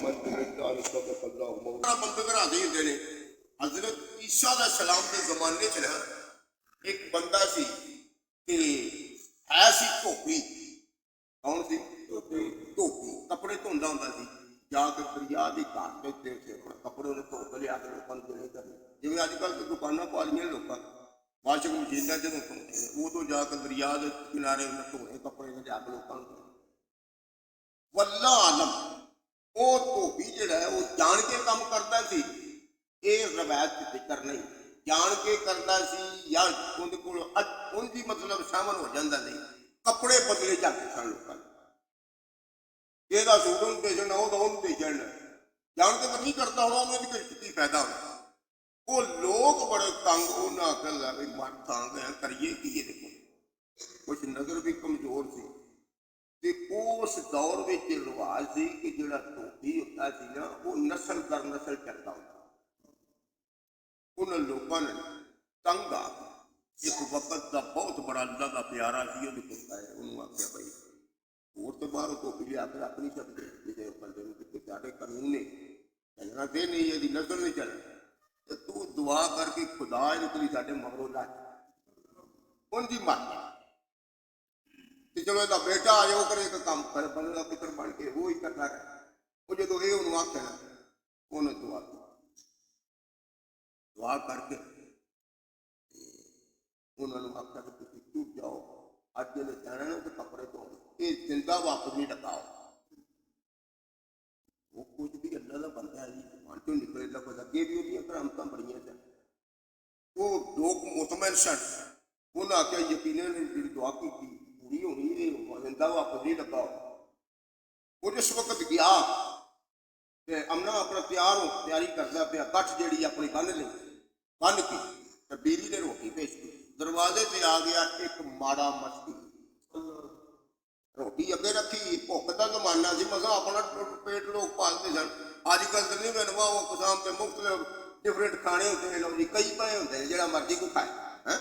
بندے گھر دے ہوں نے حضرت عیسیٰ علیہ السلام کے زمانے چ نا ایک بندہ سی کہ ہے سی دھوپی. کون سی؟ دھوپی. کپڑے دھوندا ہوندا سی. جا کے دریا کی گھاٹ کے اپنے کپڑے انہیں دھو کے لیا کے لوگوں کو دینے کرنے. جی اج کل تو دکانیں پا لیے لوگوں واشنگ مشین جدوں دھوتے ہیں ادو جا کے دریا کے کنارے انہیں دھونے کپڑے لیا کے لوگوں کو. واللہ عالم وہ دھوبی جڑا ہے وہ جان کے کام کرتا سی. یہ روایت ذکر نہیں جان کے کرتا سی یا اندر کول ان کی مطلب شامل ہو جاتا نہیں. کپڑے بدلے جاتے سن لوگوں یہ سوٹ ان دے چڑنا وہ دے چڑنا جان کے تو نہیں کرتا ہونا انہوں نے کی فائدہ ہونا. وہ لوگ بڑے تنگ انہیں آخر لگا بھی مر تھان گئے کریے کی یہ دیکھو کچھ نظر بھی کمزور سی. اس دور میں رواج سی کہ جڑا دھوبی ہوتا سی نا وہ نسل در نسل چلتا ہوتا. ان لوگوں نے تنگ آ ایک وقت کا بہت بڑا اللہ کا پیارا سی وہ پوچھتا ہے انہوں آخیا بھائی اور تو باہر دھوبی لیا کر اپنی سکتے جسے بندے سارے قانون نے چلنا دے نہیں یہ نظر نہیں چلنا تو دعا کر کے خدا نکلی سارے مگروں لا ان کی مت چلو یہ بیٹا آ جاؤ کرے ایک کام کرے بندے کا پتر بن کے وہی کرتا رہے. وہ جب یہ انہوں آخیا نا انہیں دعا کر کے انہوں نے آخیا کہ تھی ٹوٹ جاؤ اج جی جانا نا تو کپڑے دھو یہ زندہ واپس نہیں ڈکاؤ. وہ کچھ بھی اللہ کا بندہ ہے جی من چوں نکلے لفظ اگے بھی وہ کرامت بڑی سن. وہ لوگ مطمئن سن انہیں آخیا یقیناً جی دعا کی پوری ہونی ہے زندہ واپس نہیں ڈکاؤ. وہ جس وقت گیا امنا اپنا تیاری کرتا پیا کٹھ جیڑی اپنی بن لی بن کے بیوی نے روٹی بھیج دی. دروازے پہ آ گیا ایک ماڑا مچھلی روٹی اگے رکھی بھوک کا زمانہ سی مزہ اپنا پیٹ لوگ پالتے سن. اج کل تو نہیں بنوا وہ قسم کے مختلف ڈفرینٹ کھانے ہوتے ہیں لوگ کئی پائے ہوتے ہیں جہاں مرضی کو کھائے.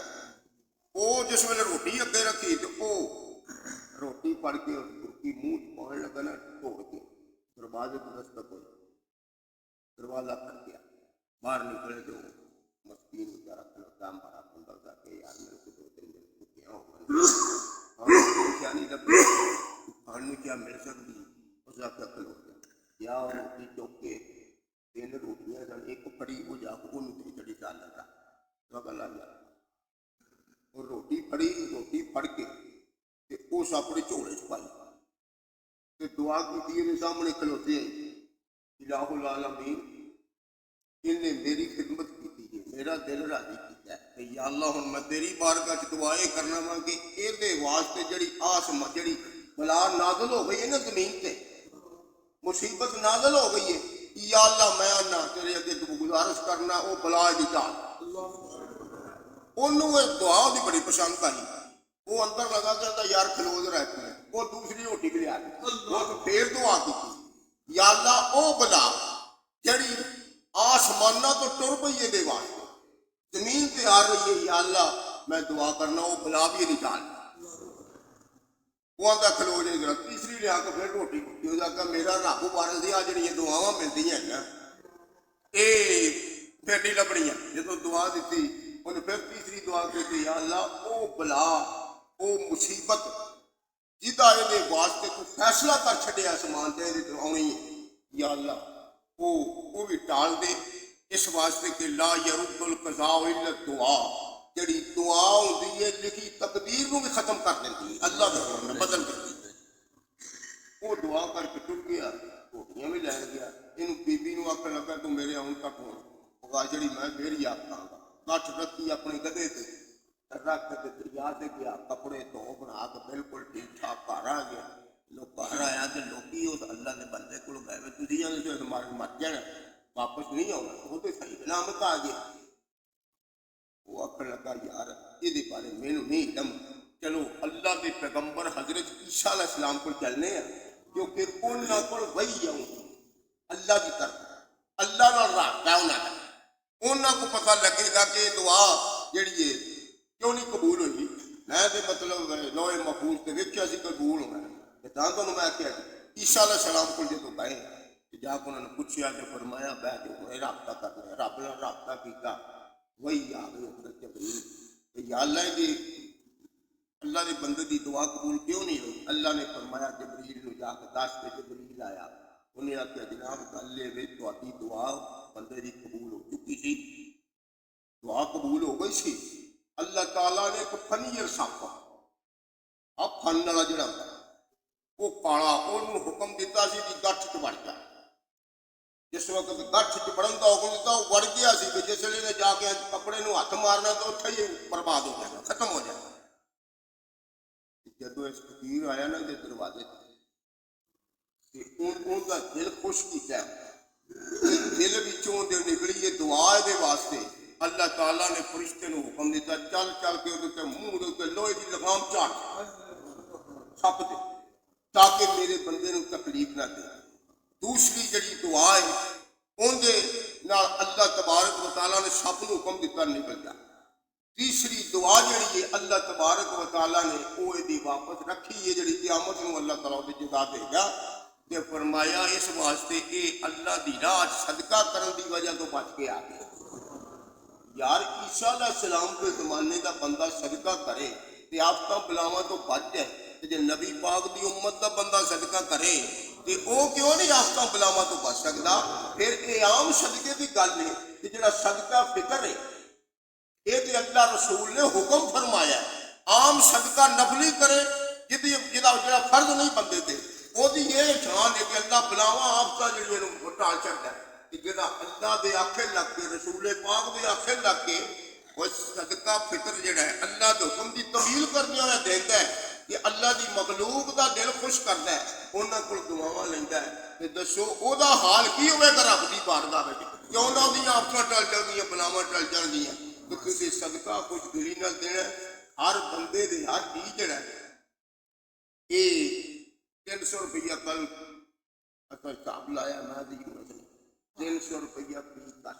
وہ جس ویلے روٹی اگے رکھی تو وہ روٹی پڑ کے برکی منہ پاؤن لگا نا توڑ کے دروازے کو دستک ہوئی. دروازہ کر گیا باہر نکلے تو مسکین بیچارہ کھلوتا مارا بندہ تھا کہ یار میرے کو 2-3 دن چھٹیاں ہو گئی کیا نہیں لگی کھانے کیا مل سکتی. اس کا کھلو گیا یا روٹی چوک کے 3 روٹیاں سن ایک پڑی وہ جا کے انہیں چڑی ڈال لگا گلا اور روٹی پڑی روٹی پڑ کے اس اپنے جھولے چ پائی دعا کی سامنے کھلوتے الہ العالمین انہیں میری خدمت کی میرا دل راضی کیا ہے یا اللہ ہن میں تیری بارگاہ چ دعا یہ کرنا وا کہ یہ واسطے جڑی جڑی بلا نازل ہو گئی ہے نا زمین تے مصیبت نازل ہو گئی ہے یا اللہ میں نہ تیرے اگے گزارش کرنا وہ بلا دی ٹال انہوں دعا دی بڑی پسند آئی. وہ اندر لگا کہتا یار کھلوز رہتے ہیں وہ دوسری روٹی بھی لیا وہ پھر دعا کی یا اللہ او بلا جڑی آسمانہ تو ٹر پئی ہے دے واسطے زمین پہ آ رہی ہے یا اللہ میں دعا کرنا وہ بلا بھی نکال وہ آتا کھلو جائے گا. تیسری لیا کے پھر روٹی کٹی ہو جاتا میرا رب بارے دیا جڑی دعاواں ملتی ہیں نا یہ پھر نہیں لبنیاں جب دعا دیتی انہیں پھر تیسری دعا کی یا اللہ او بلا او مصیبت جدا یہ واسطے تو فیصلہ کر چھڈیا آسمان تے یہ آنی ہے یا اللہ وہ بھی ٹال دے اس واسطے کہ لا یرد القضاء الا الدعاء جڑی دعا ہوندی ہے لکھی تقدیر کو بھی ختم کر دیتی ہے اللہ کے حکم میں بدل دیتی ہے. وہ دعا کر کے ٹر گیا روٹیاں بھی لے گیا یہ بی نو آخر لگا تو میرے آن تک ہوگا جڑی میں پھر ہی آپ کھاں گا. کٹھ رکھی اپنے گدے سے رکھ کے دریا سے گیا کپڑے دھو بنا کے بالکل ٹھیک ٹھاک گھر آ گیا. لوگ گھر آیا تو لوگ اس اللہ کے بندے کو گئے تھی مار مر جانا واپس نہیں آنا وہ تو صحیح نامت آ گیا. وہ آخر لگا یار یہ بارے میرے نہیں علم چلو اللہ کے پیغمبر حضرت عیسیٰ علیہ السلام کو چلنے ہیں کیونکہ انہوں کو وہی آؤں اللہ کی طرف اللہ نال رابطہ انہوں کو پتہ لگے گا کہ دعا جڑی ہے کیوں نہیں قبول ہوئی. میں تو مطلب لوہے محفوظ سے ویکھیا سی قبول ہونا تو میں کیا عیسیٰ علیہ السلام کو جب گئے جا کے انہوں نے پوچھا تو فرمایا بہ جو رابطہ کرنا ہے، رب نال رابطہ کیتا، وہی آ گئی حضرت جبریل کہ یا اللہ دی اللہ دے بندے دی دعا قبول کیوں نہیں ہوئی؟ اللہ نے فرمایا جبریل نو جا کے دس تے جبریل آیا، انہیں آخیا جناب گل یہ تہاڈی دعا بندے دی قبول ہو چکی سی، دعا قبول ہو گئی سی۔ اللہ تعالیٰ نے ایک فنیر سپ اب فن والا جڑا وہ کالا انہوں حکم دیتا سی کہ گٹھ چ وڑ جا، جس وقت گٹھ چ وڑن کا حکم دیتا وہ وڑ گیا سی کہ جس ویلے جا کے کپڑے نو ہاتھ مارنا تو اتنے ہی برباد ہو جائے گا، ختم ہو جائے گا۔ جدو اس فقیر آیا نا یہ دروازے ان کا دل خوش کیتا ہے، دل وچوں نکلی یہ دعا دے واسطے اللہ تعالیٰ نے فرشتے نو حکم دیتا چل چل کے وہ منہ دے لوہے کی لگام چاٹ چھپ دے تاکہ میرے بندے نو تکلیف نہ دے۔ دوسری جڑی دعا ہے ان دے نال اللہ تبارک و تعالیٰ نے سب نو حکم دیتا نکل جا۔ تیسری دعا جڑی ہے اللہ تبارک و تعالیٰ نے وہ دی واپس رکھی ہے جڑی قیامت نو اللہ تعالیٰ دی جزا دے گا، تے فرمایا اس واسطے اے اللہ دی راہ صدقہ کرن دی وجہ تو بچ کے آ گیا۔ یار عیسیٰ علیہ السلام کے زمانے کا بندہ صدقہ کرے تے آفتاں بلاواں تو بچ جائے، تے جے نبی پاک دی امت کا بندہ صدقہ کرے تے او کیوں نہیں آفتاں بلاواں تو بچ سکدا؟ پھر اے عام صدقے دی گل ہے کہ جڑا صدقہ فطر ہے یہ تے اللہ رسول نے حکم فرمایا ہے، عام صدقہ نفلی کرے جڑا فرض نہیں بندے تے وہ یہ شان ہے کہ اللہ بلاواں آفتاں جڑیاں ٹال چڑھتا ہے کہ جڑا اللہ دے آکھے لگ کے رسول پاک دے آکھے لگ کے وہ صدقہ فطر جڑا ہے اللہ دے حکم دی طویل کرنے والا دیندا ہے کہ اللہ دی مخلوق دا دل خوش کردا ہے، انہاں کول دعاواں لیندا ہے کہ دسو او دا حال کی ہوے گا رب دی بارگاہ وچ؟ کیوں نہ اودیاں آفتاں ٹل جاندیاں، بلاواں ٹل جاندیاں؟ تو کسی صدقہ خوش دلی نال دینا ہر بندے دے ہر چیز جڑا ہے یہ 300 روپیہ کل حساب لایا میں 300 روپیہ فیس 10